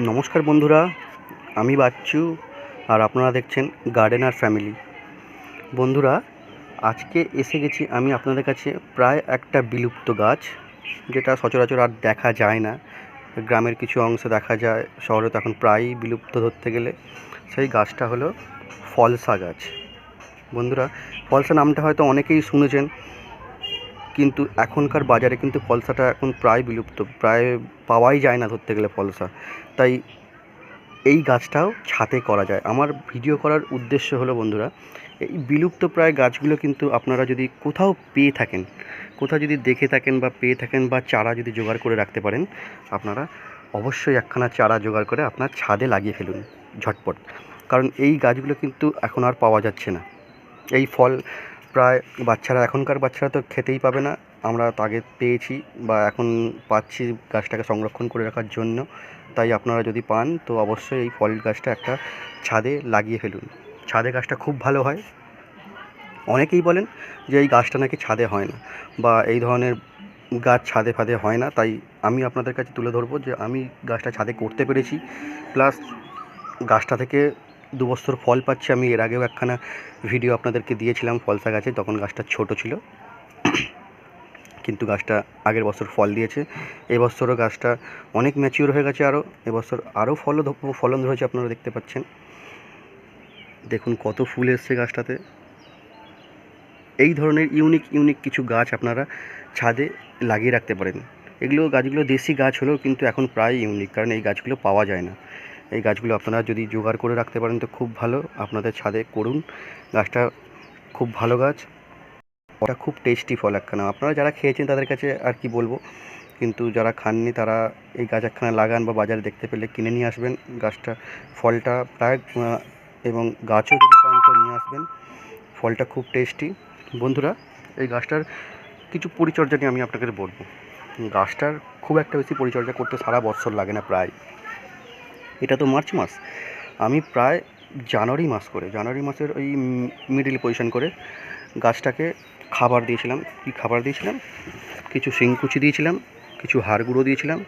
নমস্কার বন্ধুরা, আমি বাচ্চু আর আপনারা দেখছেন গার্ডেনার ফ্যামিলি। বন্ধুরা, আজকে এসে গেছি আমি আপনাদের কাছে প্রায় একটা বিলুপ্ত গাছ, যেটা সচরাচর আর দেখা যায় না। গ্রামের কিছু অংশে দেখা যায়, শহরে তো এখন প্রায়ই বিলুপ্ত ধরতে গেলে। সেই গাছটা হলো ফলসা গাছ। বন্ধুরা, ফলসা নামটা হয়তো অনেকেই শুনেছেন, কিন্তু এখনকার বাজারে কিন্তু ফলসাটা এখন প্রায় বিলুপ্ত, প্রায় পাওয়াই যায় না ধরতে গেলে ফলসা। তাই এই গাছটাও ছাদে করা যায়। আমার ভিডিও করার উদ্দেশ্য হলো বন্ধুরা, এই বিলুপ্তপ্রায় গাছগুলো কিন্তু আপনারা যদি কোথাও পেয়ে থাকেন, কোথাও যদি দেখে থাকেন বা পেয়ে থাকেন বা চারা যদি জোগাড় করে রাখতে পারেন, আপনারা অবশ্যই একখানা চারা জোগাড় করে আপনার ছাদে লাগিয়ে ফেলুন ঝটপট। কারণ এই গাছগুলো কিন্তু এখন আর পাওয়া যাচ্ছে না। এই ফল প্রায় এখনকার বাচ্চারা তো খেতেই পাবে না। আমরা তো আগে পেয়েছি বা এখন পাচ্ছি গাছটাকে সংরক্ষণ করে রাখার জন্য। তাই আপনারা যদি পান তো অবশ্যই এই ফল গাছটা একটা ছাদে লাগিয়ে ফেলুন। ছাদে গাছটা খুব ভালো হয়। অনেকেই বলেন যে এই গাছটা নাকি ছাদে হয় না, বা এই ধরনের গাছ ছাদে ফাদে হয় না। তাই আমি আপনাদের কাছে তুলে ধরবো যে আমি গাছটা ছাদে করতে পেরেছি, প্লাস গাছটা থেকে 2 বছর ফল পাচ্ছি। আমি এর আগেও একখানা ভিডিও আপনাদেরকে দিয়েছিলাম ফলসা গাছে, তখন গাছটা ছোট ছিল, কিন্তু গাছটা আগের বছর ফল দিয়েছে। এবছরও গাছটা অনেক ম্যাচিওর হয়ে গেছে, এবছর আরও ফলন ধরেছে। আপনারা দেখতে পাচ্ছেন, দেখুন কত ফুল এসছে গাছটাতে। এই ধরনের ইউনিক কিছু গাছ আপনারা ছাদে লাগিয়ে রাখতে পারেন। গাছগুলো দেশি গাছ হলেও কিন্তু এখন প্রায় ইউনিক, কারণ এই গাছগুলো পাওয়া যায় না। এই গাছগুলো আপনারা যদি জোগাড় করে রাখতে পারেন তো খুব ভালো, আপনাদের ছাদে করুন। গাছটা খুব ভালো গাছ, ওটা খুব টেস্টি ফল একখানা। আপনারা যারা খেয়েছেন তাদের কাছে আর কি বলবো, কিন্তু যারা খাননি তারা এই গাছ একখানা লাগান, বা বাজারে দেখতে পেলে কিনে নিয়ে আসবেন গাছটা। ফলটা প্রায় এবং গাছও যদি পান তো নিয়ে আসবেন। ফলটা খুব টেস্টি। বন্ধুরা, এই গাছটার কিছু পরিচর্যা নিয়ে আমি আপনাকে বলবো। গাছটার খুব একটা বেশি পরিচর্যা করতে সারা বছর লাগে না। প্রায়, এটা তো মার্চ মাস, আমি প্রায় জানুয়ারি মাসের ওই মিডিল পজিশন করে গাছটাকে খাবার দিয়েছিলাম। খাবার দিয়েছিলাম? কিছু শিংকুচি দিয়েছিলাম, কিছু হাড় গুঁড়ো দিয়েছিলাম।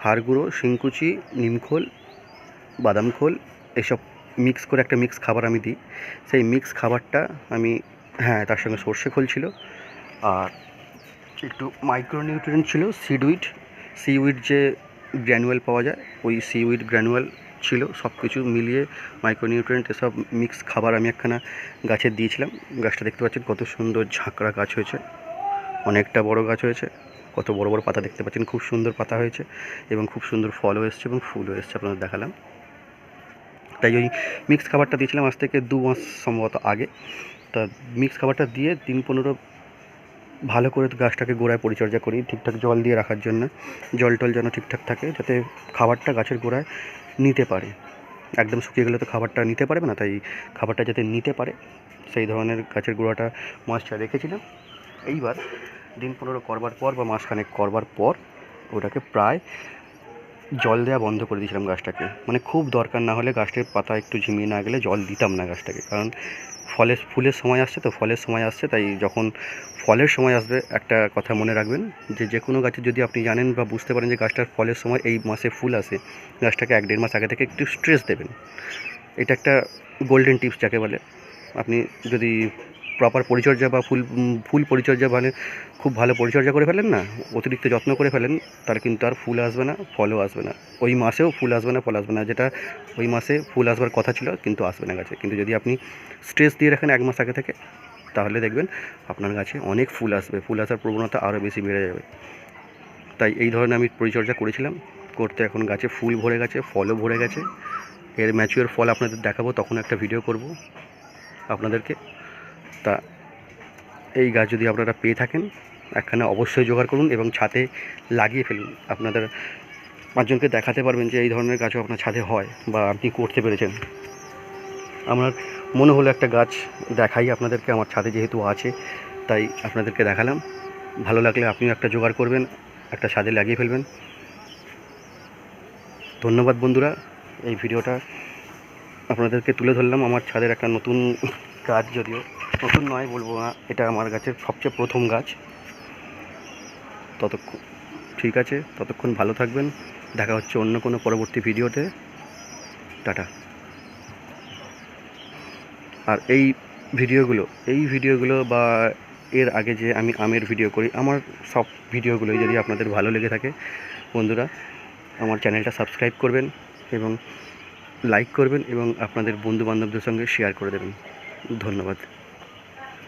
হাড় গুঁড়ো, শিংকুচি, নিমখোল, বাদাম খোল, এসব মিক্স করে একটা মিক্স খাবার আমি দিই। সেই মিক্স খাবারটা আমি, হ্যাঁ, তার সঙ্গে সর্ষে খোল ছিল, আর একটু মাইক্রোনিউট্রিয়েন্ট ছিল, সিউইড যে গ্র্যানুয়াল পাওয়া যায়, ওই সিউইড গ্র্যানুয়াল ছিল। সব কিছু মিলিয়ে মাইক্রোনিউট্রিয়েন্ট এসব মিক্স খাবার আমি একখানা গাছে দিয়েছিলাম। গাছটা দেখতে পাচ্ছেন কত সুন্দর ঝাঁকড়া গাছ হয়েছে, অনেকটা বড় গাছ হয়েছে। কত বড় বড় পাতা দেখতে পাচ্ছেন, খুব সুন্দর পাতা হয়েছে এবং খুব সুন্দর ফলও এসছে এবং ফুলও এসছে, আপনাদের দেখালাম। তাই ওই মিক্স খাবারটা দিয়েছিলাম আজ থেকে 2 মাস সম্ভবত আগে। তা মিক্স খাবারটা দিয়ে 3-15 ভালো করে গাছটাকে গোড়ায় পরিচর্যা করি, ঠিকঠাক জল দিয়ে রাখার জন্য। জল টল যেন ঠিকঠাক থাকে, যাতে খাবারটা গাছের গোড়ায় নিতে পারে। একদম শুকিয়ে গেলে তো খাবারটা নিতে পারবে না, তাই খাবারটা যাতে নিতে পারে সেই ধরনের গাছের গোড়াটা ময়েশ্চার রেখেছিলাম। এইবার 15 করবার পর বা মাসখানেক করবার পর ওটাকে প্রায় জল দেওয়া বন্ধ করে দিয়েছিলাম গাছটাকে। মানে খুব দরকার না হলে, গাছটির পাতা একটু ঝিমিয়ে না গেলে জল দিতাম না গাছটাকে। কারণ ফুলের সময় আসছে, ফলের সময় আসছে। তাই যখন ফলের সময় আসবে, একটা কথা মনে রাখবেন যে কোনো গাছে যদি আপনি জানেন বা বুঝতে পারেন যে গাছটার ফলের সময় এই মাসে ফুল আসে, গাছটাকে 1-1.5 মাস আগে থেকে একটু স্ট্রেস দেবেন। এটা একটা গোল্ডেন টিপস যাকে বলে। আপনি যদি প্রপার পরিচর্যা বা ফুল পরিচর্যা, মানে খুব ভালো পরিচর্যা করে ফেলেন না, অতিরিক্ত যত্ন করে ফেলেন, তার কিন্তু আর ফুল আসবে না, ফলও আসবে না। ওই মাসেও ফুল আসবে না, ফল আসবে না। যেটা ওই মাসে ফুল আসবার কথা ছিল কিন্তু আসবে না গাছে। কিন্তু যদি আপনি স্ট্রেস দিয়ে রাখেন 1 মাস আগে থেকে, তাহলে দেখবেন আপনার গাছে অনেক ফুল আসবে, ফুল আসার প্রবণতা আরও বেশি বেড়ে যাবে। তাই এই ধরনের আমি পরিচর্যা করেছিলাম, করতে এখন গাছে ফুল ভরে গেছে, ফলও ভরে গেছে। এর ম্যাচিওর ফল আপনাদের দেখাবো, তখন একটা ভিডিও করব আপনাদেরকে। তা এই গাছ যদি আপনারা পেয়ে থাকেন, একখানা অবশ্যই জোগাড় করুন এবং ছাদে লাগিয়ে ফেলুন। আপনাদের 5 জনকে দেখাতে পারবেন যে এই ধরনের গাছও আপনার ছাদে হয় বা আপনি করতে পেরেছেন। আমার মনে হলো একটা গাছ দেখাই আপনাদেরকে, আমার ছাদে যেহেতু আছে তাই আপনাদেরকে দেখালাম। ভালো লাগলে আপনিও একটা জোগাড় করবেন, একটা ছাদে লাগিয়ে ফেলবেন। ধন্যবাদ বন্ধুরা, এই ভিডিওটা আপনাদেরকে তুলে ধরলাম আমার ছাদের একটা নতুন গাছ। যদিও নতুন নয় বলবো না, এটা আমার গাছের সবচেয়ে প্রথম গাছ। ততক্ষণ ঠিক আছে, ততক্ষণ ভালো থাকবেন। দেখা হচ্ছে অন্য কোনো পরবর্তী ভিডিওতে। টাটা। আর এই ভিডিওগুলো বা এর আগে যে আমি আমের ভিডিও করি, আমার সব ভিডিওগুলোই যদি আপনাদের ভালো লেগে থাকে বন্ধুরা, আমার চ্যানেলটা সাবস্ক্রাইব করবেন এবং লাইক করবেন এবং আপনাদের বন্ধুবান্ধবদের সঙ্গে শেয়ার করে দেবেন। ধন্যবাদ।